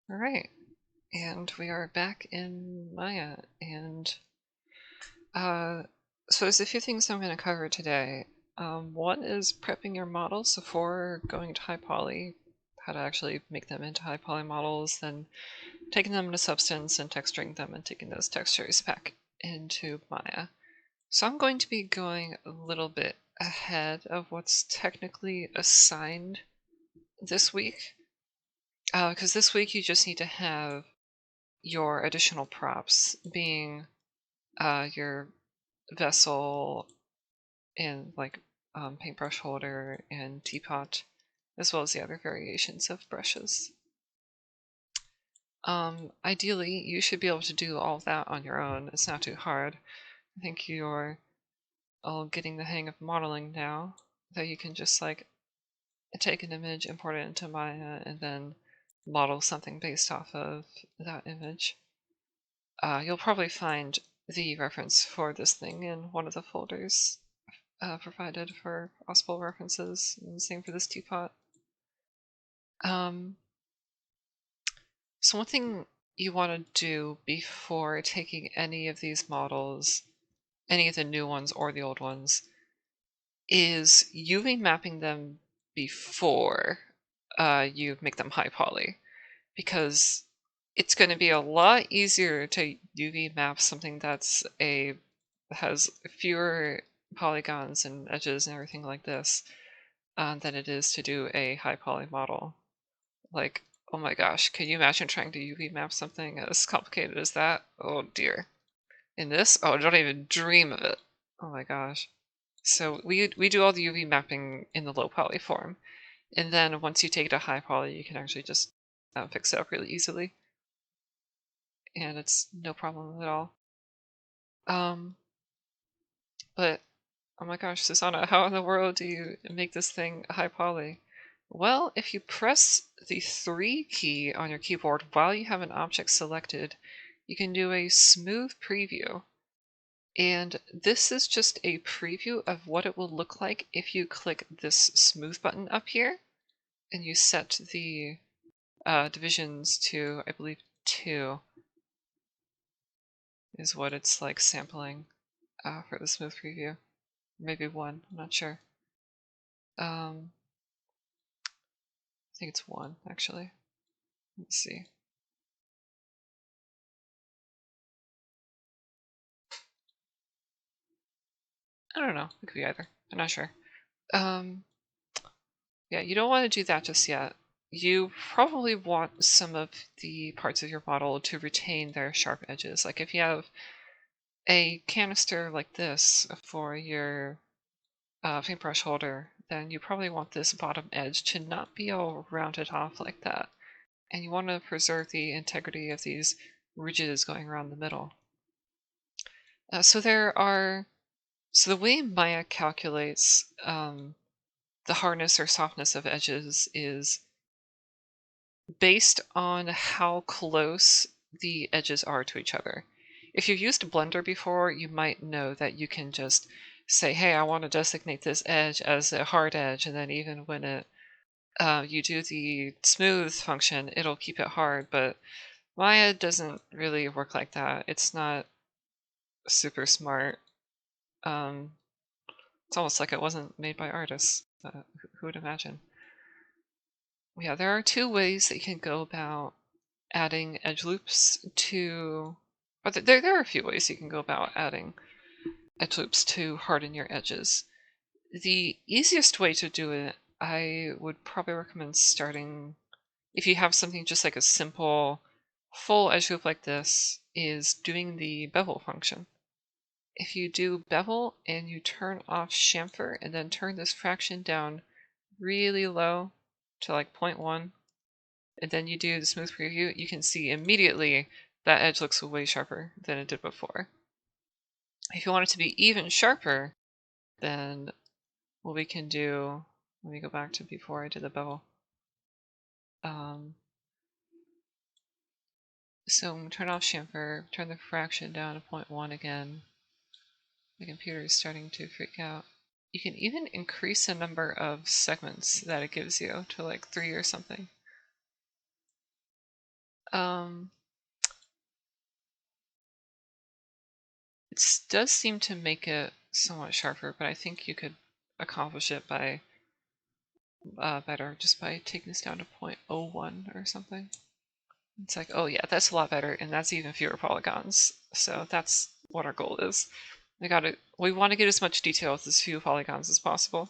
All right, and we are back in Maya, and uh, so there's a few things I'm going to cover today. One is prepping your models before going to high poly, how to actually make them into high poly models, then taking them into Substance and texturing them and taking those textures back into Maya. So I'm going to be going a little bit ahead of what's technically assigned this week, because this week you just need to have your additional props being your vessel and paintbrush holder and teapot, as well as the other variations of brushes. Ideally, you should be able to do all of that on your own. It's not too hard. I think you're all getting the hang of modeling now, that you can just take an image, import it into Maya, and then model something based off of that image. You'll probably find the reference for this thing in one of the folders provided for possible references, and same for this teapot. So one thing you want to do before taking any of these models, any of the new ones or the old ones, is UV mapping them before you make them high poly, because it's going to be a lot easier to UV map something has fewer polygons and edges and everything like this than it is to do a high poly model. Like, oh my gosh, can you imagine trying to UV map something as complicated as that? Oh dear. In this, oh, don't even dream of it. Oh my gosh. So we do all the UV mapping in the low poly form, and then once you take it to high poly, you can actually just fix it up really easily, and it's no problem at all. But oh my gosh, Susanna, how in the world do you make this thing high poly? Well, if you press the 3 key on your keyboard while you have an object selected, you can do a smooth preview. And this is just a preview of what it will look like if you click this smooth button up here and you set the divisions to, I believe, 2 is what it's like sampling for the smooth preview. Maybe 1, I'm not sure. I think it's 1, actually. Let's see. I don't know. It could be either. I'm not sure. Yeah, you don't want to do that just yet. You probably want some of the parts of your model to retain their sharp edges. Like if you have a canister like this for your paintbrush holder, then you probably want this bottom edge to not be all rounded off like that. And you want to preserve the integrity of these ridges going around the middle. So the way Maya calculates the hardness or softness of edges is based on how close the edges are to each other. If you've used Blender before, you might know that you can just say, hey, I want to designate this edge as a hard edge, and then even when you do the smooth function, it'll keep it hard, but Maya doesn't really work like that. It's not super smart. It's almost like it wasn't made by artists. Who would imagine? Yeah, there are 2 ways that you can go about adding edge loops to, or there are a few ways you can go about adding edge loops to harden your edges. The easiest way to do it, I would probably recommend starting, if you have something just like a simple full edge loop like this, is doing the bevel function. If you do bevel and you turn off chamfer and then turn this fraction down really low to like 0.1, and then you do the smooth preview, you can see immediately that edge looks way sharper than it did before. If you want it to be even sharper, then what we can do, let me go back to before I did the bevel. So turn off chamfer, turn the fraction down to 0.1 again. My computer is starting to freak out. You can even increase the number of segments that it gives you to like 3 or something. Um, it does seem to make it somewhat sharper, but I think you could accomplish it by better just by taking this down to 0.01 or something. It's like, oh yeah, that's a lot better, and that's even fewer polygons. So that's what our goal is. We want to get as much detail with as few polygons as possible.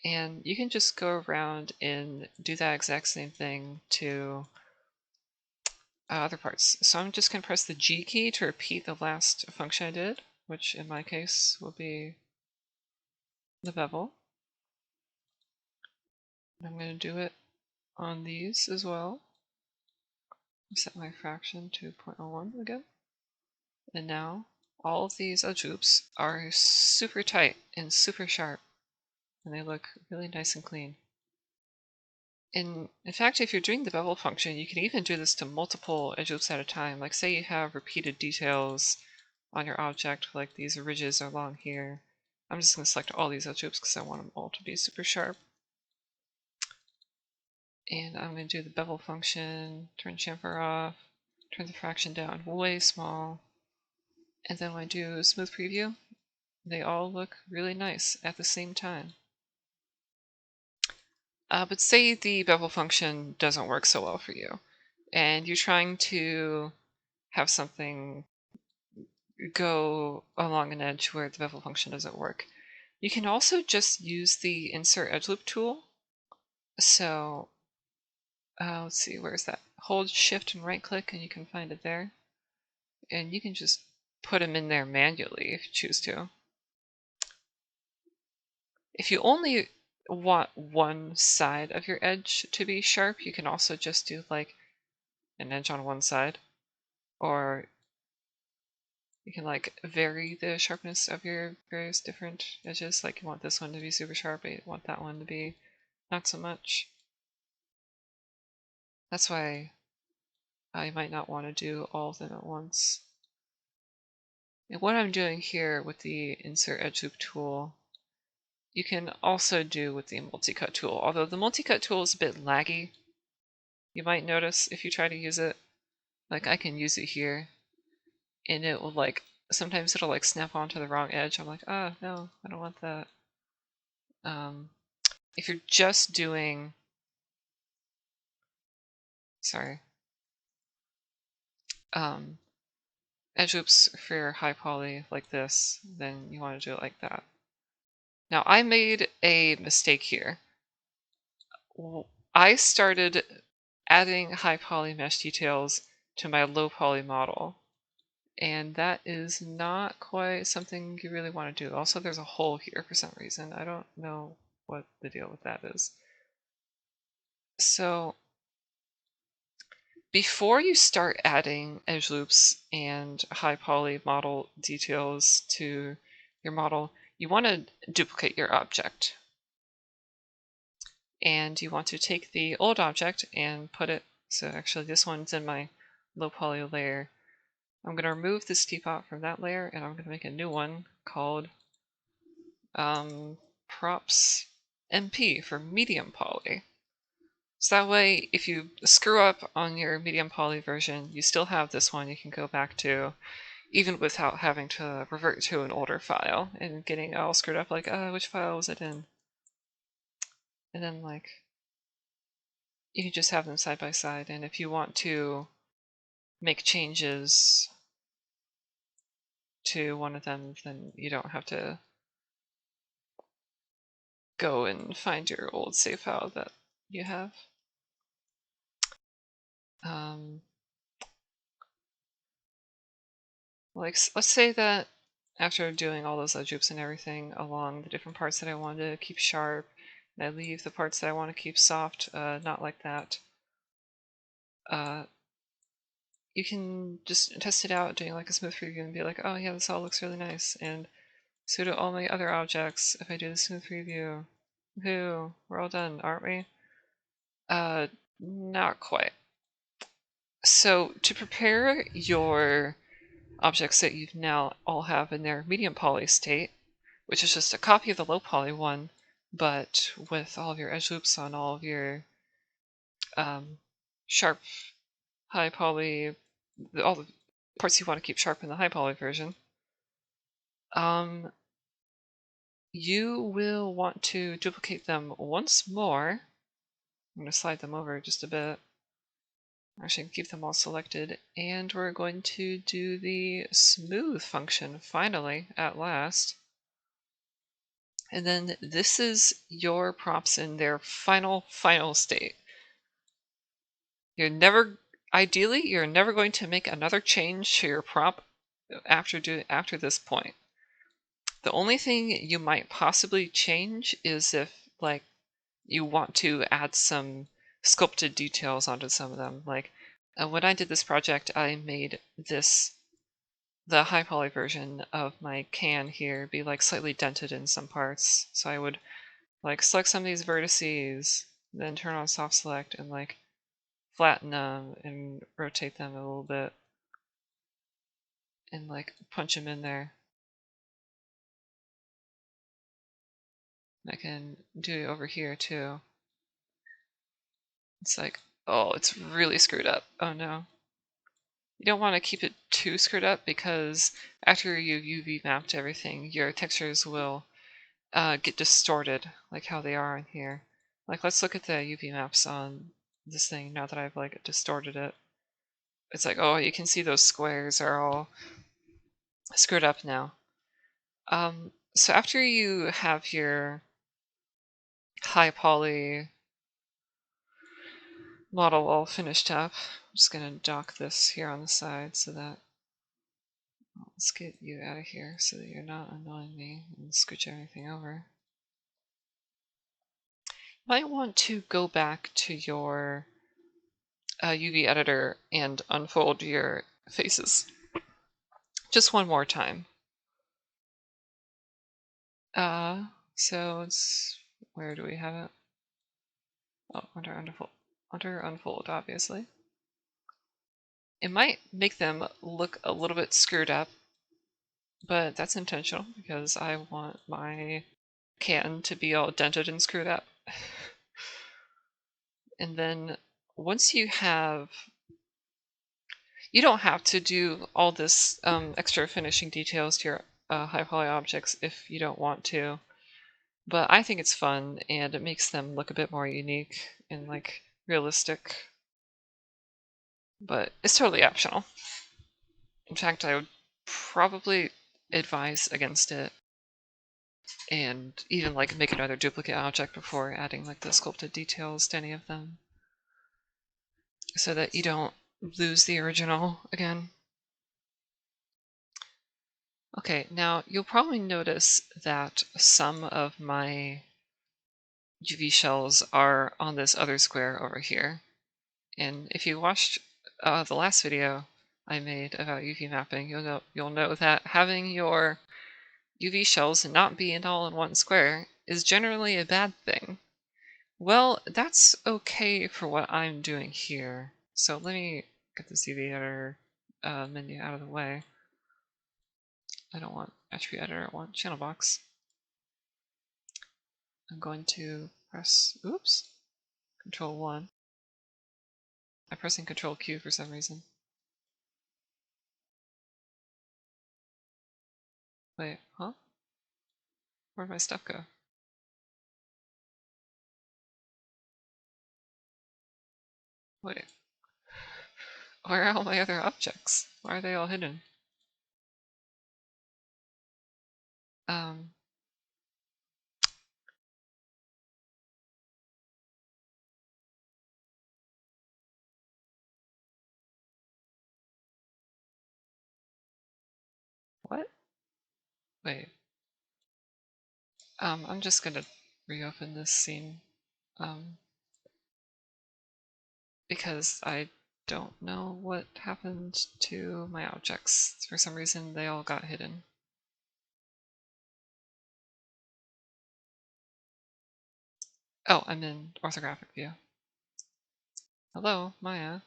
And you can just go around and do that exact same thing to other parts. So I'm just going to press the G key to repeat the last function I did, which in my case will be the bevel. And I'm going to do it on these as well. Set my fraction to 0.01 again. And now all of these edge loops are super tight and super sharp, and they look really nice and clean. In fact, if you're doing the bevel function, you can even do this to multiple edge loops at a time. Like say you have repeated details on your object, like these ridges along here. I'm just going to select all these edge loops because I want them all to be super sharp. And I'm going to do the bevel function, turn chamfer off, turn the fraction down way small. And then when I do smooth preview, they all look really nice at the same time. But say the bevel function doesn't work so well for you, and you're trying to have something go along an edge where the bevel function doesn't work. You can also just use the insert edge loop tool. So let's see, where's that? Hold shift and right click and you can find it there. And you can just put them in there manually if you choose to. If you only want one side of your edge to be sharp, you can also just do like an edge on one side, or you can like vary the sharpness of your various different edges. Like you want this one to be super sharp, but you want that one to be not so much. That's why I might not want to do all of them at once. And what I'm doing here with the insert edge loop tool, you can also do with the multi-cut tool. Although the multi-cut tool is a bit laggy, you might notice if you try to use it. Like I can use it here, and it will like, sometimes it'll like snap onto the wrong edge. I'm like, ah, no, I don't want that. If you're just doing, sorry, edge loops for high poly like this, then you want to do it like that. Now I made a mistake here. I started adding high poly mesh details to my low poly model, and that is not quite something you really want to do. Also, there's a hole here for some reason. I don't know what the deal with that is. So before you start adding edge loops and high poly model details to your model, you want to duplicate your object. And you want to take the old object and put it, so actually this one's in my low poly layer. I'm going to remove this teapot from that layer, and I'm going to make a new one called props MP for medium poly. So that way, if you screw up on your medium poly version, you still have this one you can go back to, even without having to revert to an older file and getting all screwed up, like, which file was it in? And then, like, you can just have them side by side, and if you want to make changes to one of them, then you don't have to go and find your old save file that you have. Like, let's say that after doing all those edge loops and everything along the different parts that I want to keep sharp, and I leave the parts that I want to keep soft, not like that. You can just test it out doing like a smooth preview and be like, oh yeah, this all looks really nice. And so do all my other objects. If I do the smooth preview, woohoo, we're all done, aren't we? Not quite. So to prepare your objects that you now all have in their medium poly state, which is just a copy of the low poly one, but with all of your edge loops on all of your sharp, high poly, all the parts you want to keep sharp in the high poly version, you will want to duplicate them once more. I'm going to slide them over just a bit. Actually, keep them all selected, and we're going to do the smooth function finally, at last. And then this is your props in their final state. Ideally, you're never going to make another change to your prop after this point. The only thing you might possibly change is if, like, you want to add some sculpted details onto some of them. Like, when I did this project, I made the high poly version of my can here be like slightly dented in some parts. So I would like select some of these vertices, then turn on soft select and like flatten them and rotate them a little bit and like punch them in there. I can do it over here too. It's like, oh, it's really screwed up. Oh no. You don't want to keep it too screwed up because after you UV mapped everything, your textures will get distorted, like how they are in here. Like, let's look at the UV maps on this thing now that I've like distorted it. It's like, oh, you can see those squares are all screwed up now. So after you have your high poly model all finished up, I'm just gonna dock this here on the side so that, let's get you out of here so that you're not annoying me and scooch everything over. You might want to go back to your UV editor and unfold your faces just one more time. So it's, where do we have it? Oh, under unfold, obviously. It might make them look a little bit screwed up, but that's intentional because I want my can to be all dented and screwed up. And then once you have, you don't have to do all this extra finishing details to your high poly objects if you don't want to. But I think it's fun, and it makes them look a bit more unique and, like, realistic. But it's totally optional. In fact, I would probably advise against it and even, like, make another duplicate object before adding, like, the sculpted details to any of them so that you don't lose the original again. Okay, now you'll probably notice that some of my UV shells are on this other square over here. And if you watched the last video I made about UV mapping, you'll know that having your UV shells not be all in one square is generally a bad thing. Well, that's okay for what I'm doing here. So let me get this UV editor menu out of the way. I don't want attribute editor, I want channel box. I'm going to press, oops, Control 1. I'm pressing Control Q for some reason. Wait, huh? Where'd my stuff go? Wait, where are all my other objects? Why are they all hidden? Um, what? Wait. I'm just gonna reopen this scene. Because I don't know what happened to my objects. For some reason, they all got hidden. Oh, I'm in orthographic view. Hello, Maya.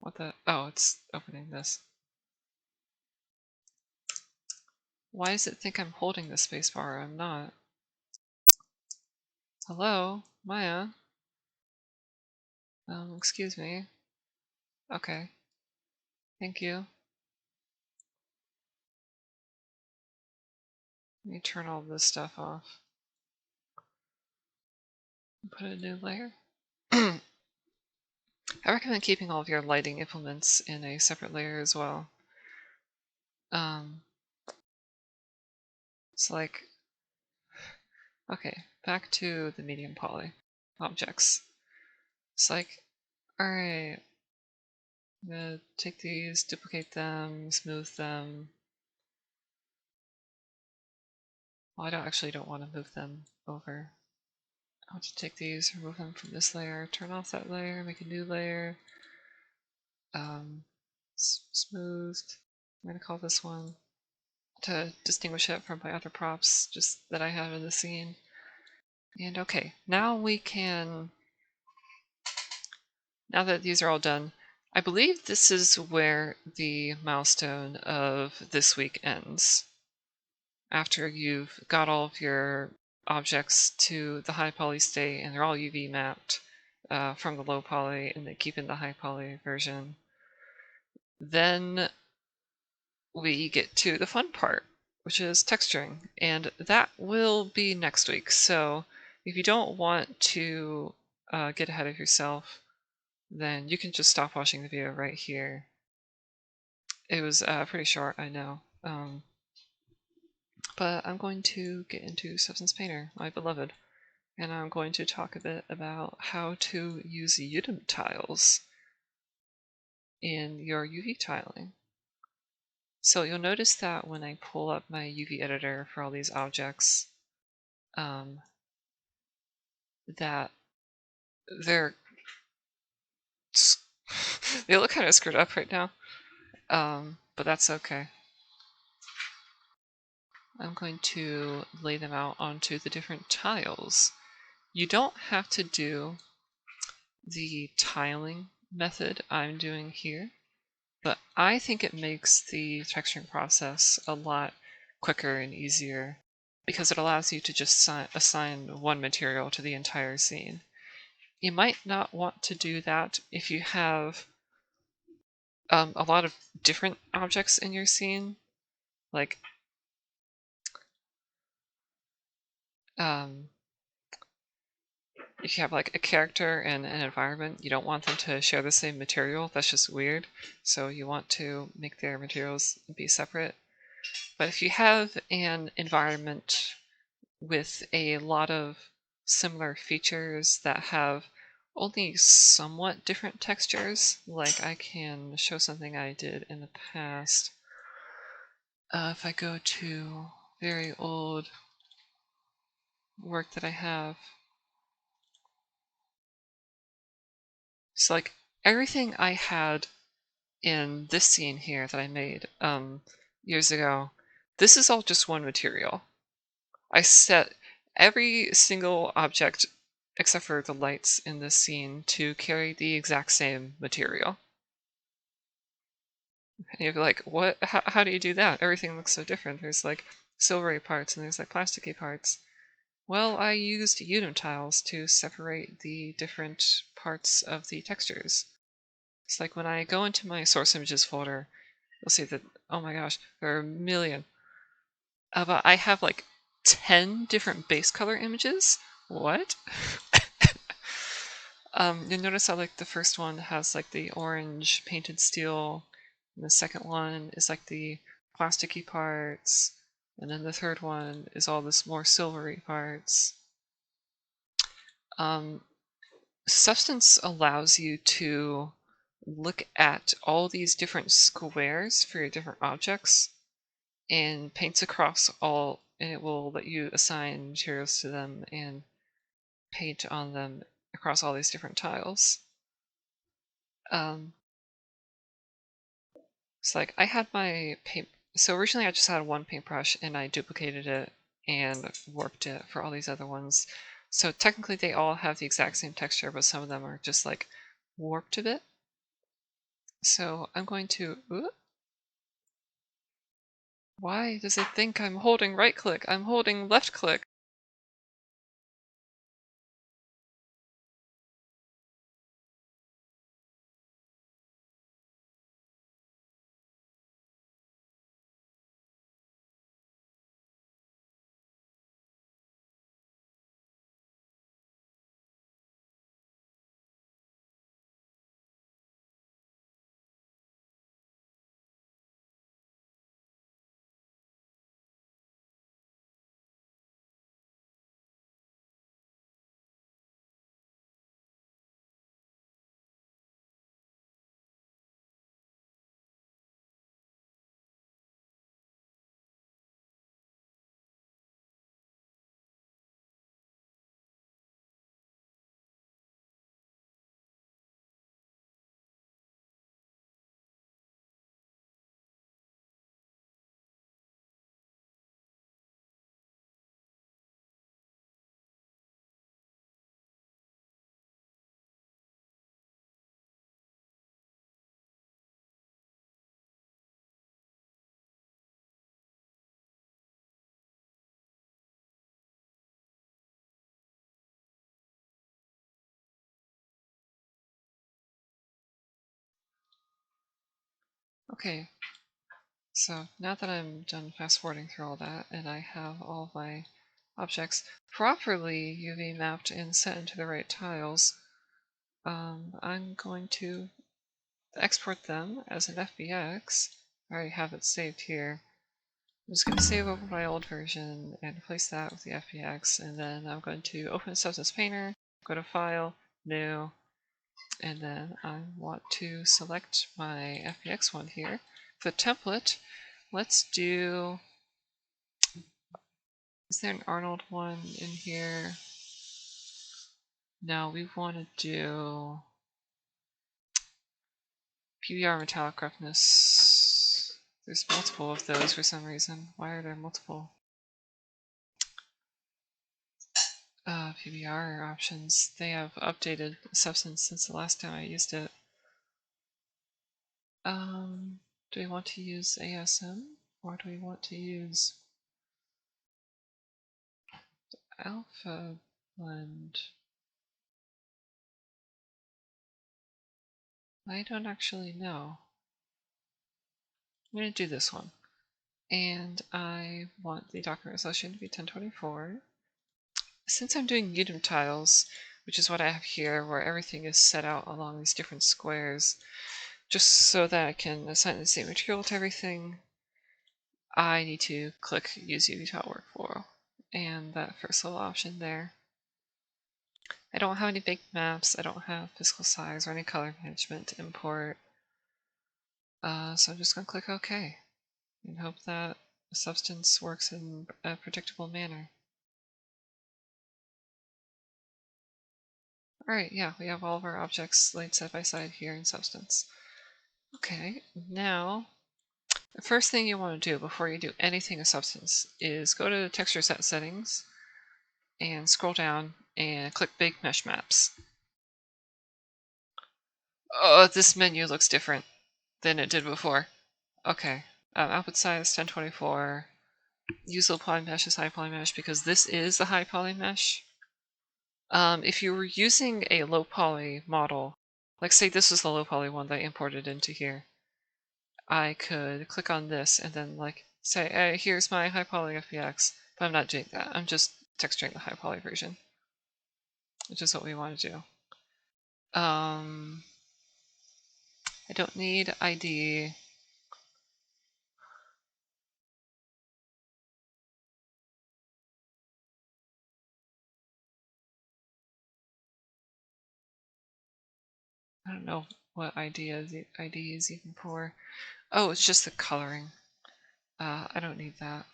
What the? Oh, it's opening this. Why does it think I'm holding the spacebar? I'm not. Hello, Maya. Excuse me. Okay. Thank you. Let me turn all this stuff off. Put a new layer. I recommend keeping all of your lighting implements in a separate layer as well. It's like, okay, back to the medium poly objects. It's like, alright, I'm gonna take these, duplicate them, smooth them. Well, I don't want to move them over. I want to take these, remove them from this layer, turn off that layer, make a new layer. Smoothed. I'm gonna call this one to distinguish it from my other props just that I have in the scene. And okay, now we can, now that these are all done, I believe this is where the milestone of this week ends. After you've got all of your objects to the high poly state and they're all UV mapped from the low poly and they keep in the high poly version, then we get to the fun part, which is texturing, and that will be next week. So if you don't want to get ahead of yourself, then you can just stop watching the video right here. It was pretty short, I know. But I'm going to get into Substance Painter, my beloved, and I'm going to talk a bit about how to use UDIM tiles in your UV tiling. So you'll notice that when I pull up my UV editor for all these objects, that they're they look kind of screwed up right now, but that's okay. I'm going to lay them out onto the different tiles. You don't have to do the tiling method I'm doing here, but I think it makes the texturing process a lot quicker and easier because it allows you to just assign one material to the entire scene. You might not want to do that if you have a lot of different objects in your scene. Like, if you have like a character and an environment, you don't want them to share the same material. That's just weird. So you want to make their materials be separate. But if you have an environment with a lot of similar features that have only somewhat different textures, like I can show something I did in the past. If I go to very old work that I have, so like everything I had in this scene here that I made years ago, this is all just one material. I set every single object except for the lights in this scene to carry the exact same material. And you'd be like, what? How do you do that? Everything looks so different. There's like silvery parts and there's like plasticky parts. Well, I used UDIM tiles to separate the different parts of the textures. It's like when I go into my source images folder, you'll see that, oh my gosh, there are a million. But I have like 10 different base color images. What? You'll notice how like the first one has like the orange painted steel, and the second one is like the plasticky parts, and then the third one is all this more silvery parts. Substance allows you to look at all these different squares for your different objects and paints across all, and it will let you assign materials to them and paint on them across all these different tiles. It's like I had my paint. So originally I just had one paintbrush and I duplicated it and warped it for all these other ones. So technically they all have the exact same texture, but some of them are just like warped a bit. So I'm going to, why does it think I'm holding right click? I'm holding left click. Okay, so now that I'm done fast forwarding through all that and I have all my objects properly UV mapped and set into the right tiles, I'm going to export them as an FBX. I already have it saved here. I'm just going to save over my old version and replace that with the FBX, and then I'm going to open Substance Painter, go to File, New, and then I want to select my FBX one here. For the template, let's do, is there an Arnold one in here? No, we want to do PBR metallic roughness. There's multiple of those for some reason. Why are there multiple PBR options? They have updated Substance since the last time I used it. Do we want to use ASM or do we want to use Alpha Blend? I don't actually know. I'm going to do this one. And I want the document resolution to be 1024. Since I'm doing UDIM tiles, which is what I have here, where everything is set out along these different squares, just so that I can assign the same material to everything, I need to click Use UV Tile Workflow, and that first little option there. I don't have any baked maps, I don't have physical size or any color management to import, so I'm just going to click OK, and hope that the substance works in a predictable manner. Alright, yeah, we have all of our objects laid side by side here in Substance. Okay, now, the first thing you want to do before you do anything in Substance is go to Texture Set Settings, and scroll down and click Bake Mesh Maps. Oh, this menu looks different than it did before. Okay, output size 1024. Use low poly mesh as high poly mesh because this is the high poly mesh. If you were using a low poly model, like say this was the low poly one that I imported into here, I could click on this and then like say, hey, here's my high poly FBX, but I'm not doing that. I'm just texturing the high poly version, which is what we want to do. I don't need ID. I don't know what ID is even for. Oh, it's just the coloring. I don't need that.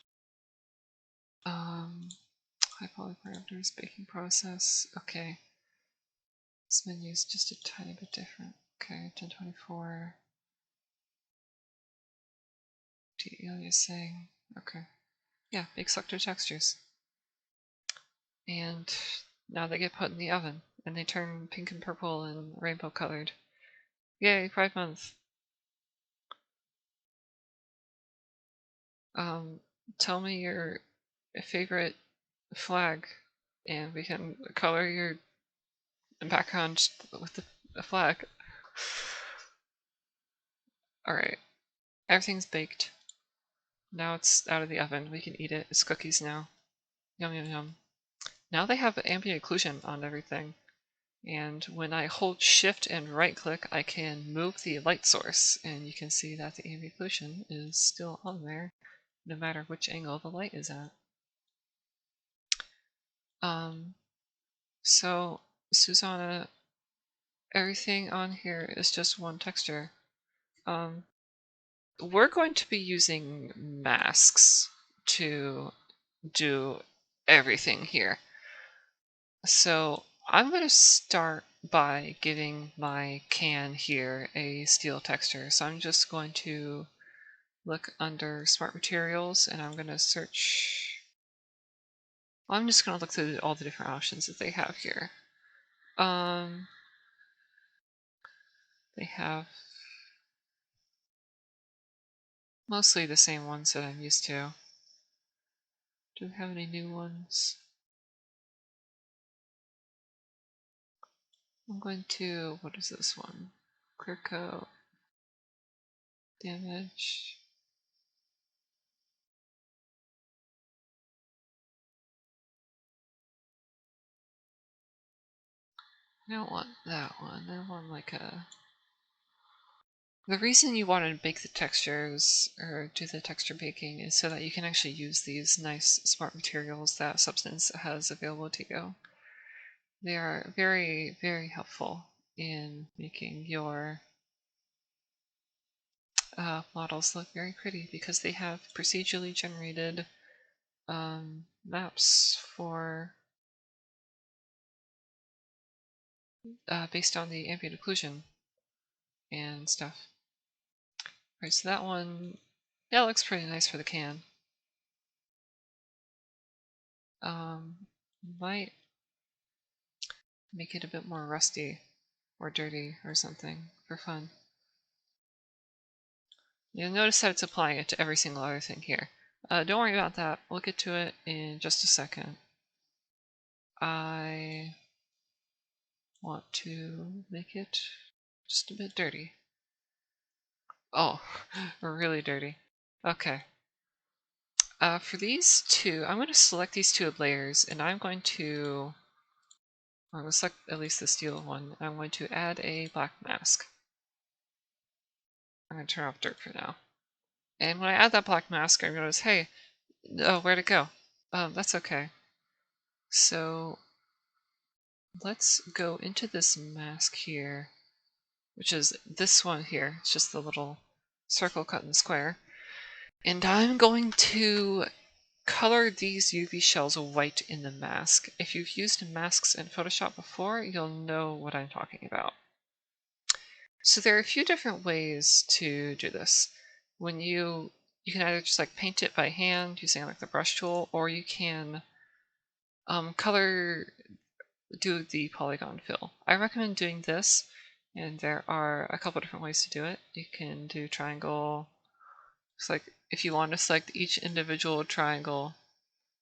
High poly parameters, baking process. Okay. This menu is just a tiny bit different. Okay, 1024. De-aliasing. Okay. Yeah, bake selector textures. And now they get put in the oven, and they turn pink and purple and rainbow colored. Yay, Pride Month! Tell me your favorite flag, and we can color your background with the flag. Alright, everything's baked. Now it's out of the oven. We can eat it. It's cookies now. Yum yum yum. Now they have ambient occlusion on everything. And when I hold shift and right click, I can move the light source. And you can see that the ambient occlusion is still on there, no matter which angle the light is at. So, Susanna, everything on here is just one texture. We're going to be using masks to do everything here. So I'm going to start by giving my can here a steel texture. So I'm just going to look under Smart Materials and I'm going to search. Well, I'm just going to look through all the different options that they have here. They have mostly the same ones that I'm used to. Do we have any new ones? I'm going to, what is this one? Clear coat. damage. I don't want that one. I want like a... The reason you want to bake the textures or do the texture baking is so that you can actually use these nice smart materials that Substance has available to you. They are very, very helpful in making your models look very pretty because they have procedurally generated maps for based on the ambient occlusion and stuff. Right, so that one, yeah, looks pretty nice for the can. Might make it a bit more rusty or dirty or something for fun. You'll notice that it's applying it to every single other thing here. Don't worry about that. We'll get to it in just a second. I want to make it just a bit dirty. Oh, really dirty. Okay. For these two, I'm going to select these two layers, and I'm going to select at least the steel one. I'm going to add a black mask. I'm going to turn off dirt for now. And when I add that black mask, I notice, hey, oh, where'd it go? That's okay. So let's go into this mask here, which is this one here. It's just the little circle cut in square. And I'm going to color these UV shells white in the mask. If you've used masks in Photoshop before, you'll know what I'm talking about. So there are a few different ways to do this. When you can either just like paint it by hand using like the brush tool, or you can do the polygon fill. I recommend doing this, and there are a couple different ways to do it. You can do triangle. It's like if you want to select each individual triangle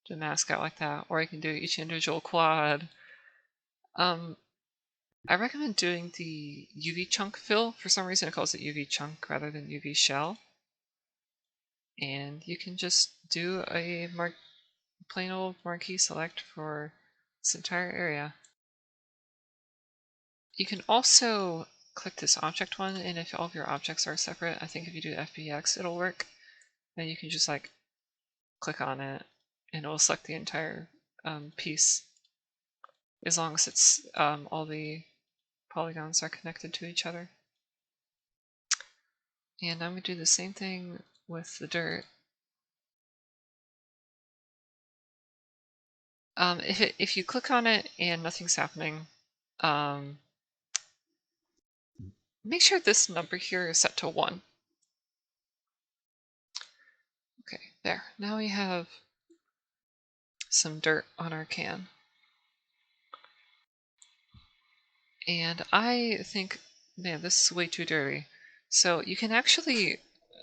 to mask out like that, or you can do each individual quad. I recommend doing the UV chunk fill. For some reason it calls it UV chunk rather than UV shell. And you can just do a plain old marquee select for this entire area. You can also click this object one, and if all of your objects are separate, I think if you do FBX it'll work. Then you can just like click on it and it will select the entire piece, as long as it's all the polygons are connected to each other. And I'm going to do the same thing with the dirt. If you click on it and nothing's happening, make sure this number here is set to 1. Okay, there. Now we have some dirt on our can. And I think, man, this is way too dirty. So you can actually,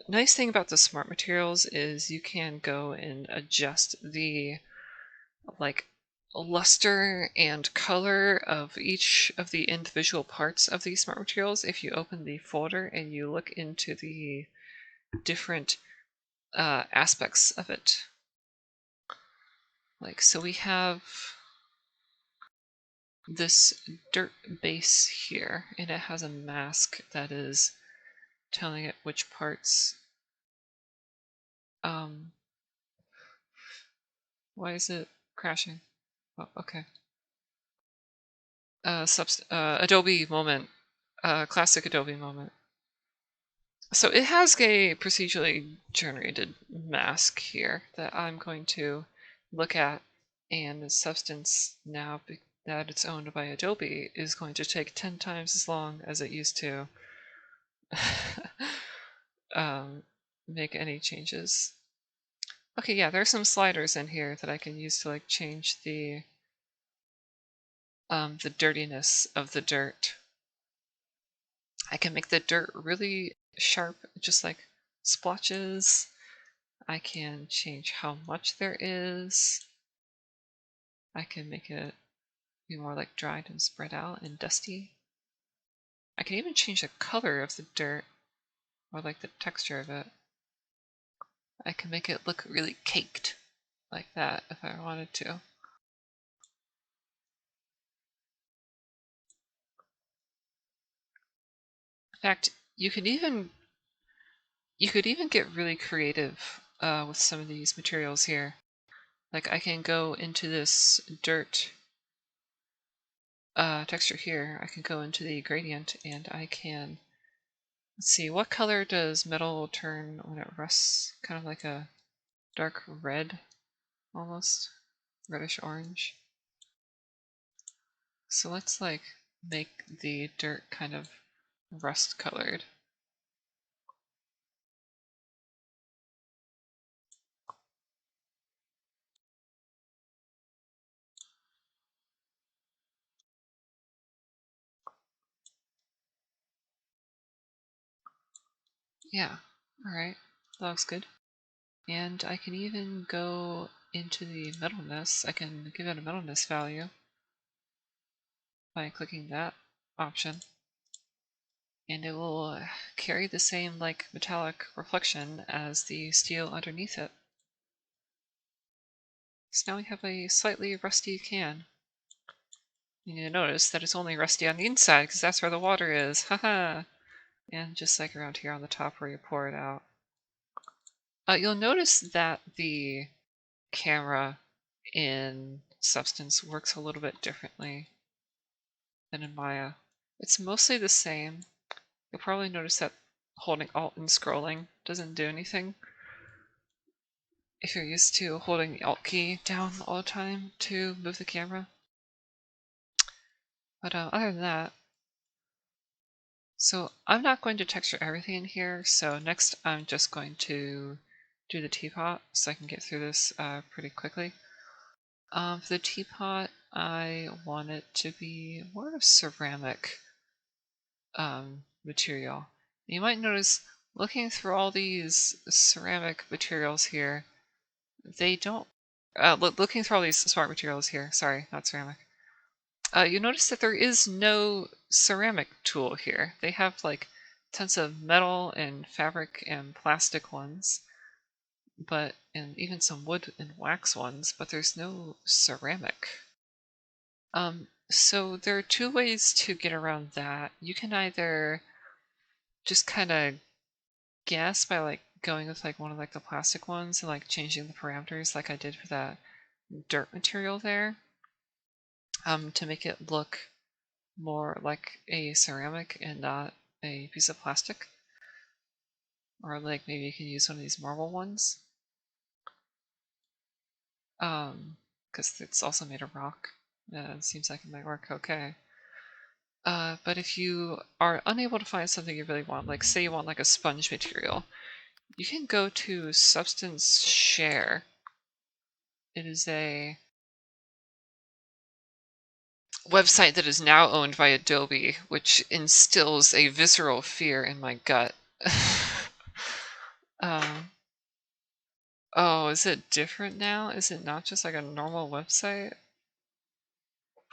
nice thing about the smart materials is you can go and adjust the like luster and color of each of the individual parts of these smart materials if you open the folder and you look into the different aspects of it. Like, so we have this dirt base here, and it has a mask that is telling it which parts. Why is it crashing? Oh, okay. Adobe moment. Classic Adobe moment. So it has a procedurally generated mask here that I'm going to look at, and the Substance, now that it's owned by Adobe, is going to take 10 times as long as it used to make any changes. Okay, yeah, there's some sliders in here that I can use to like change the dirtiness of the dirt. I can make the dirt really sharp, just like splotches. I can change how much there is. I can make it be more like dried and spread out and dusty. I can even change the color of the dirt. or like the texture of it. I can make it look really caked like that if I wanted to. In fact, you could even get really creative with some of these materials here. Like I can go into this dirt texture here. I can go into the gradient and I can, let's see, what color does metal turn when it rusts? Kind of like a dark red, almost reddish orange. So let's like make the dirt kind of rust colored. Yeah, alright, that looks good. And I can even go into the metalness. I can give it a metalness value by clicking that option. And it will carry the same like metallic reflection as the steel underneath it. So now we have a slightly rusty can. You notice that it's only rusty on the inside because that's where the water is. Haha! And just like around here on the top where you pour it out. You'll notice that the camera in Substance works a little bit differently than in Maya. It's mostly the same. You'll probably notice that holding Alt and scrolling doesn't do anything. If you're used to holding the Alt key down all the time to move the camera. But other than that, so I'm not going to texture everything in here, so next I'm just going to do the teapot so I can get through this pretty quickly. For the teapot, I want it to be more of ceramic material. You might notice looking through all these ceramic materials here, they don't, looking through all these smart materials here, sorry, not ceramic, you notice that there is no ceramic tool here. They have like tons of metal and fabric and plastic ones, and even some wood and wax ones, but there's no ceramic. So there are two ways to get around that. You can either just kind of guess by like going with like one of like the plastic ones and like changing the parameters like I did for that dirt material there, to make it look more like a ceramic and not a piece of plastic. Or like maybe you can use one of these marble ones. Because it's also made of rock. It seems like it might work okay. But if you are unable to find something you really want, like say you want like a sponge material, you can go to Substance Share. It is a website that is now owned by Adobe, which instills a visceral fear in my gut. um, oh, is it different now? Is it not just like a normal website?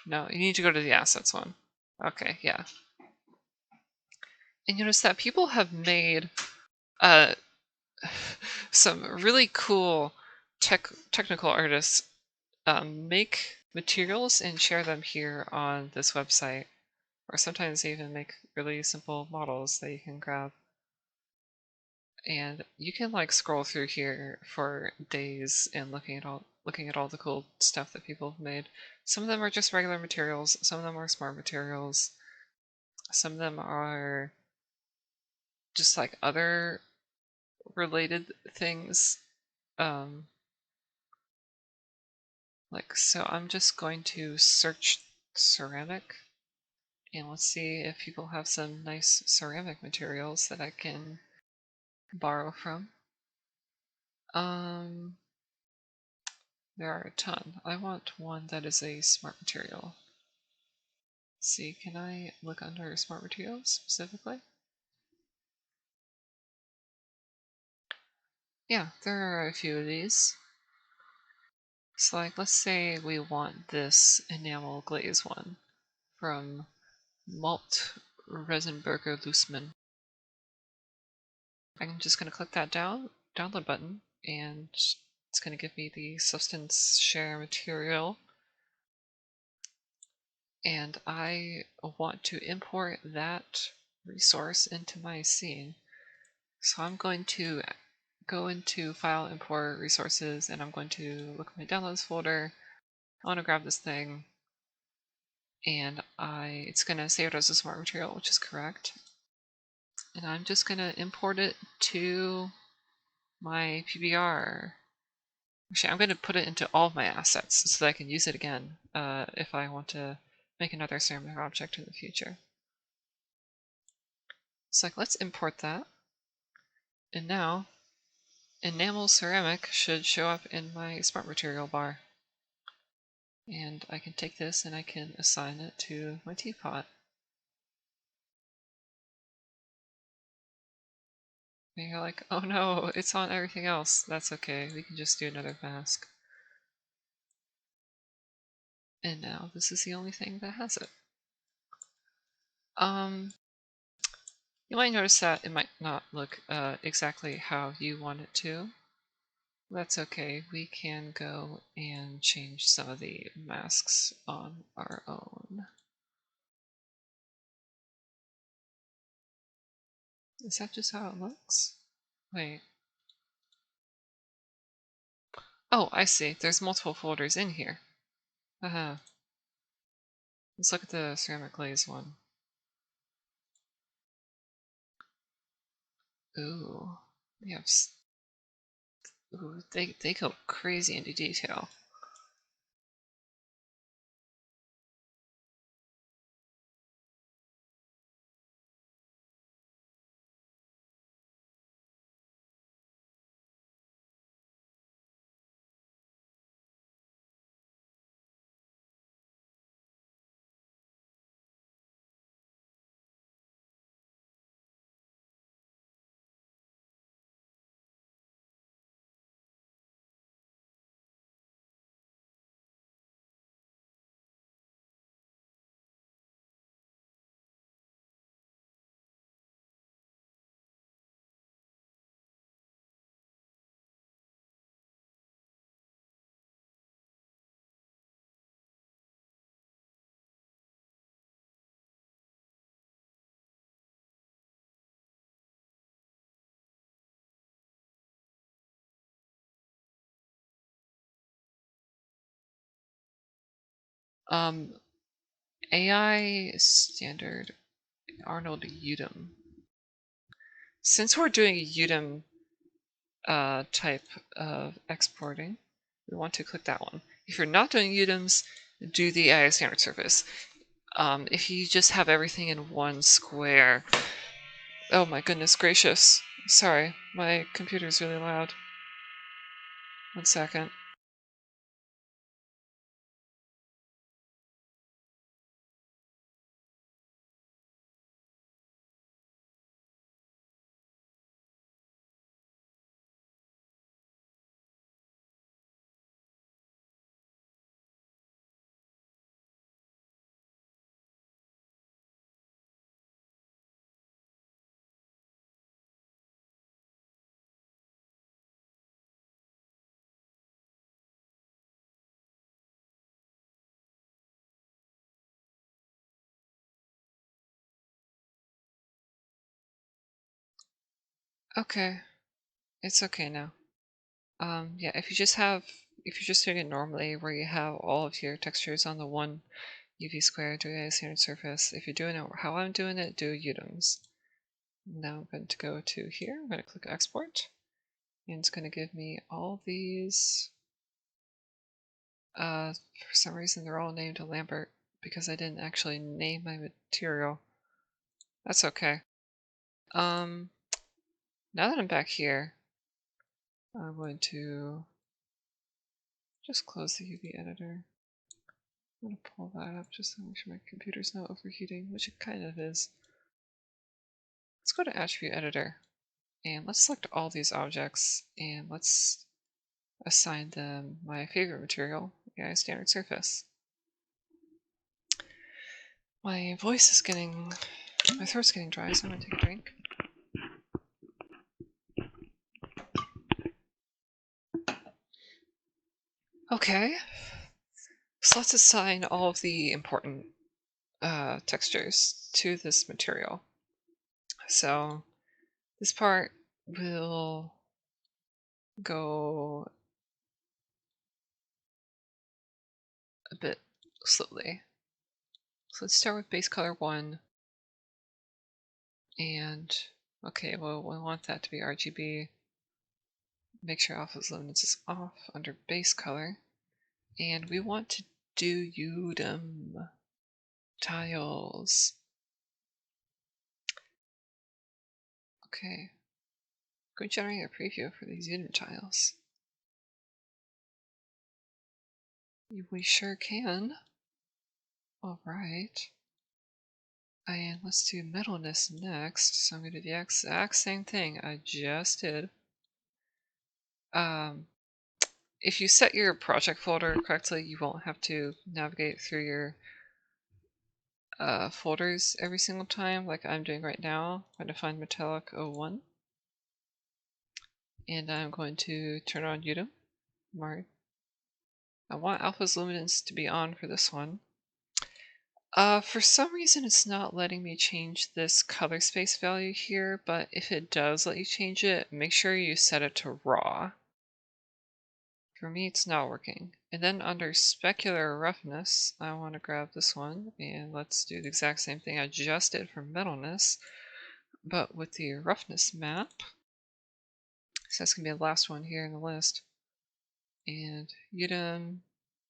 No, you need to go to the assets one. Okay, yeah. And notice that people have made uh, some really cool technical artists make materials and share them here on this website. Or sometimes they even make really simple models that you can grab. And you can like scroll through here for days and looking at all the cool stuff that people have made. Some of them are just regular materials, some of them are smart materials, some of them are just like other related things. Like so I'm just going to search ceramic and let's see if people have some nice ceramic materials that I can borrow from. There are a ton. I want one that is a smart material. Let's see, can I look under smart materials specifically? Yeah, there are a few of these. So like, let's say we want this enamel glaze one from Malt Resenberger Lußmann. I'm just going to click that download button, and it's going to give me the substance share material. And I want to import that resource into my scene. So I'm going to go into File, Import Resources, and I'm going to look at my Downloads folder. I want to grab this thing, and it's going to save it as a smart material, which is correct. And I'm just going to import it to my PBR. Actually, I'm going to put it into all of my assets so that I can use it again if I want to make another ceramic object in the future. So let's import that. And now, enamel ceramic should show up in my smart material bar. And I can take this and I can assign it to my teapot. And you're like, oh no, it's on everything else. That's okay, we can just do another mask. And now this is the only thing that has it. You might notice that it might not look exactly how you want it to. That's okay, we can go and change some of the masks on our own. Is that just how it looks? Wait. Oh, I see. There's multiple folders in here. Haha. Let's look at the ceramic glaze one. Ooh. They have ooh, they go crazy into detail. AI standard Arnold UDIM. Since we're doing a UDIM type of exporting, we want to click that one. If you're not doing UDIMs, do the AI standard surface. If you just have everything in one square, oh my goodness gracious. Sorry, my computer's really loud. 1 second. Okay, it's okay now. Yeah, if you're just doing it normally, where you have all of your textures on the one UV square, do a standard surface. If you're doing it how I'm doing it, do UDIMs. Now I'm going to go to here, I'm going to click export, and it's going to give me all these. For some reason they're all named Lambert, because I didn't actually name my material. That's okay. Now that I'm back here, I'm going to just close the UV editor. I'm going to pull that up just to make sure my computer's not overheating, which it kind of is. Let's go to Attribute Editor, and let's select all these objects, and let's assign them my favorite material, AI standard surface. My throat's getting dry, so I'm going to take a drink. Okay, so let's assign all of the important textures to this material. So this part will go a bit slowly. So let's start with base color 1. And okay, well, we want that to be RGB. Make sure alpha's luminance is off under base color. And we want to do UDIM tiles. Okay. Go generate a preview for these UDIM tiles. We sure can. Alright. And let's do metalness next. So I'm going to do the exact same thing I just did. If you set your project folder correctly, you won't have to navigate through your folders every single time like I'm doing right now. I'm going to find metallic 01. And I'm going to turn on UDIM. I want alpha's luminance to be on for this one. For some reason it's not letting me change this color space value here, but if it does let you change it, make sure you set it to raw. For me it's not working. And then under specular roughness, I want to grab this one and let's do the exact same thing I just did for metalness, but with the roughness map. So that's going to be the last one here in the list. And UDIM,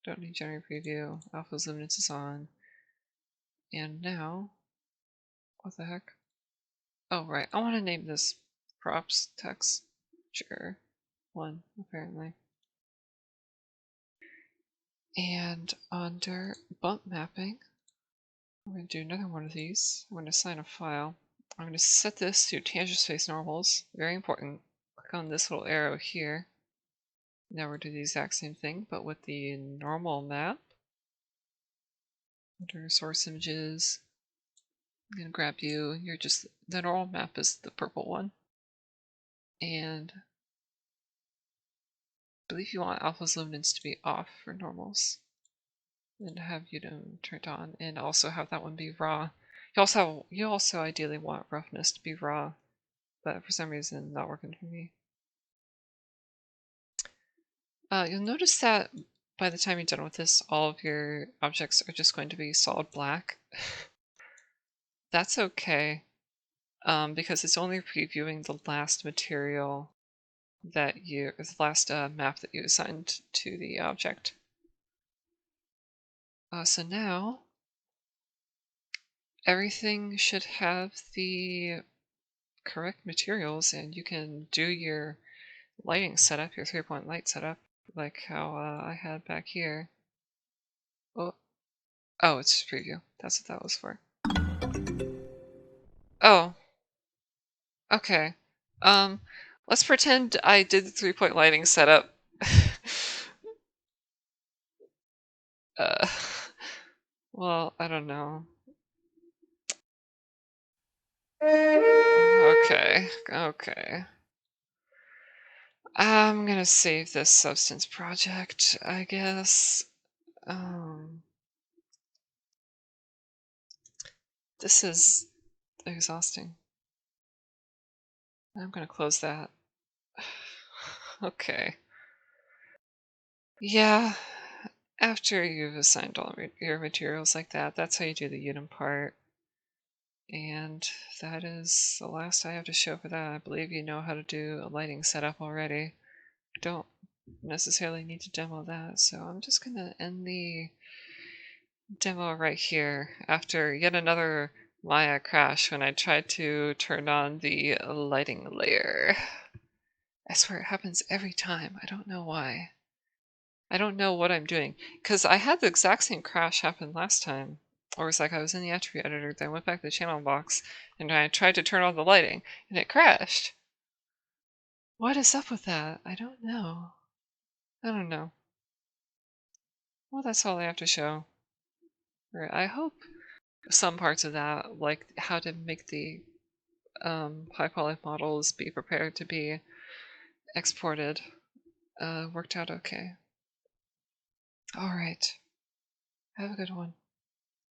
don't need generate preview, alpha's luminance is on. And now, what the heck? Oh, right, I want to name this props texture 1, apparently. And under bump mapping, I'm going to do another one of these. I'm going to assign a file. I'm going to set this to tangent space normals, very important. Click on this little arrow here. Now we're doing the exact same thing, but with the normal map. Under source images, I'm going to grab you. You're just, the normal map is the purple one. And I believe you want alpha's luminance to be off for normals. And have UDIM turned on, and also have that one be raw. You also ideally want roughness to be raw, but for some reason not working for me. You'll notice that by the time you're done with this, all of your objects are just going to be solid black. That's okay, because it's only previewing the last material that the last map that you assigned to the object. So now everything should have the correct materials, and you can do your lighting setup, your 3-point light setup, like how I had back here. Oh, it's preview. That's what that was for. Oh, okay. Let's pretend I did the 3-point lighting setup. uh, well, I don't know. Okay, okay. I'm gonna save this substance project, I guess. This is exhausting. I'm gonna close that. Okay. Yeah, after you've assigned all your materials like that, that's how you do the UDIM part. And that is the last I have to show for that. I believe you know how to do a lighting setup already. Don't necessarily need to demo that, so I'm just gonna end the demo right here after yet another Maya crash when I tried to turn on the lighting layer. I swear it happens every time. I don't know why. I don't know what I'm doing, because I had the exact same crash happen last time. Or it's like I was in the attribute editor, then I went back to the channel box, and I tried to turn on the lighting, and it crashed. What is up with that? I don't know. I don't know. Well, that's all I have to show. I hope some parts of that, like how to make the high poly models be prepared to be exported, worked out okay. All right. Have a good one.